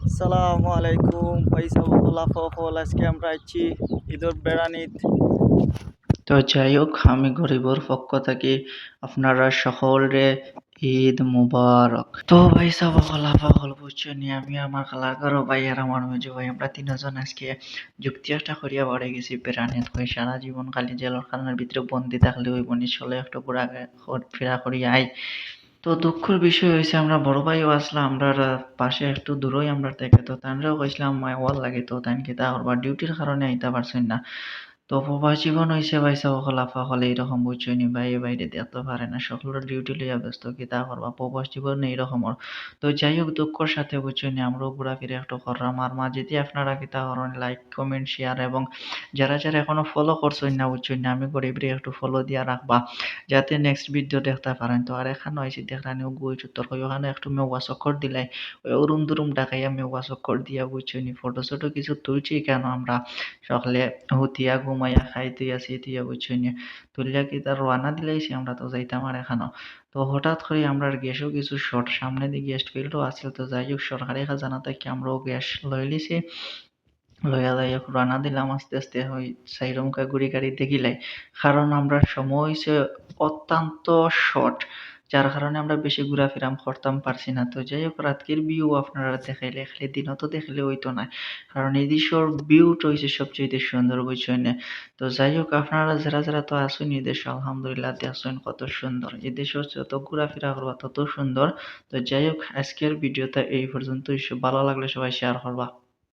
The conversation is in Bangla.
আসসালামু আলাইকুম পয়সা ফলাফল আজকে আমরা আছি ঈদের বেড়ানিত। তো যাই হোক, আমি গরিবর পক্ষ থেকে আপনারা সকলরে ঈদ মুবারক। তো ভাই সাব ফলাফল বুঝছো নি, আমি আমার কালাকারও ভাই আর আমার মেজো ভাই আমরা তিনজন আজকে যুক্তি একটা করিয়া বাড়ে গেছি বেড়ানিত। হয়ে সারা জীবন খালি জেলর খানার ভিতরে বন্দি থাকলে ওই বনি চলে একটু ঘোরা ফেরা করিয়া আই। তো দুঃখের বিষয় হয়েছে আমরা বড় ভাইও আসলাম আমরা পাশে একটু দূরই আমরা থেকে, তো তানরাও কইছিলাম ওয়াল লাগে, তো তান কিতা করবা ডিউটির কারণে আইতা পারছেন না। তো প্রবাস জীবন হইছে ভাই সকল আফা হলে এইরকম বুঝছনি, বাইরে বাইরে দেখতে পারে না, সকলের ডিউটি লইয়া ব্যস্ত, কিতা করবা প্রবাস জীবন এইরকমর। তো যাই হোক, দুঃখর সাথে বুঝছনি আমরাও ঘোরাফিরে একটু করলাম। আর মাঝে দিয়ে আপনারা কিতা করেন লাইক কমেন্ট শেয়ার, এবং যারা যারা এখনো ফলো করছেন না বুঝছনি আমি গরিবরে একটু ফলো দিয়া রাখবা যাতে নেক্সট ভিডিও দেখতে পারেন। তো আর এখানে হয়েছে দেখলানি গুই চুত্তর হয়ে ওখানে একটু মেওয়া চক্কর দিলাই, ওই উরুম দুরুম ডাকাইয়া মেওয়া চক্কর দিয়া বুঝছনি ফটো চটো কিছু তুলছি কেন আমরা সকালে হুতিয়া ঘুমাইয়া খাই তুইয়া সিতিয়া বুঝছনি তুলিয়া কি তার রওনা দিলাইছি আমরা তো যাইতাম আর এখানো। তো হঠাৎ করে আমরা গ্যাসও কিছু শর্ট, সামনে দিয়ে গ্যাস ফিল্ডও আছিল। তো যাই হোক সরকারি খাজানা থেকে আমরাও গ্যাস লই লিছি, লইয়া যাইয়া রওনা দিলাম আস্তে আস্তে ওই সাইরমকা গুড়ি গাড়ি দেখিলাই। কারণ আমরা সময় হইছে অত্যন্ত শর্ট, যার কারণে আমরা বেশি ঘোরাফেরা করতাম পারছি না। তো যাই হোক, রাতকের ভিউ আপনারা দেখাইলে খালি দিনত দেখলে হইতো না, কারণ এই দৃশ্যর ভিউটা হইছে সবচেয়ে সুন্দর বুঝছেন। তো যাই হোক, আপনারা যারা যারা তো আসুন এই দেশে আলহামদুলিল্লাহ দেখছেন কত সুন্দর, এই দেশে যত ঘোরাফেরা করবা তত সুন্দর। তো যাই হোক, আজকের ভিডিওটা এই পর্যন্তই। ভালো লাগলে সবাই শেয়ার করবা।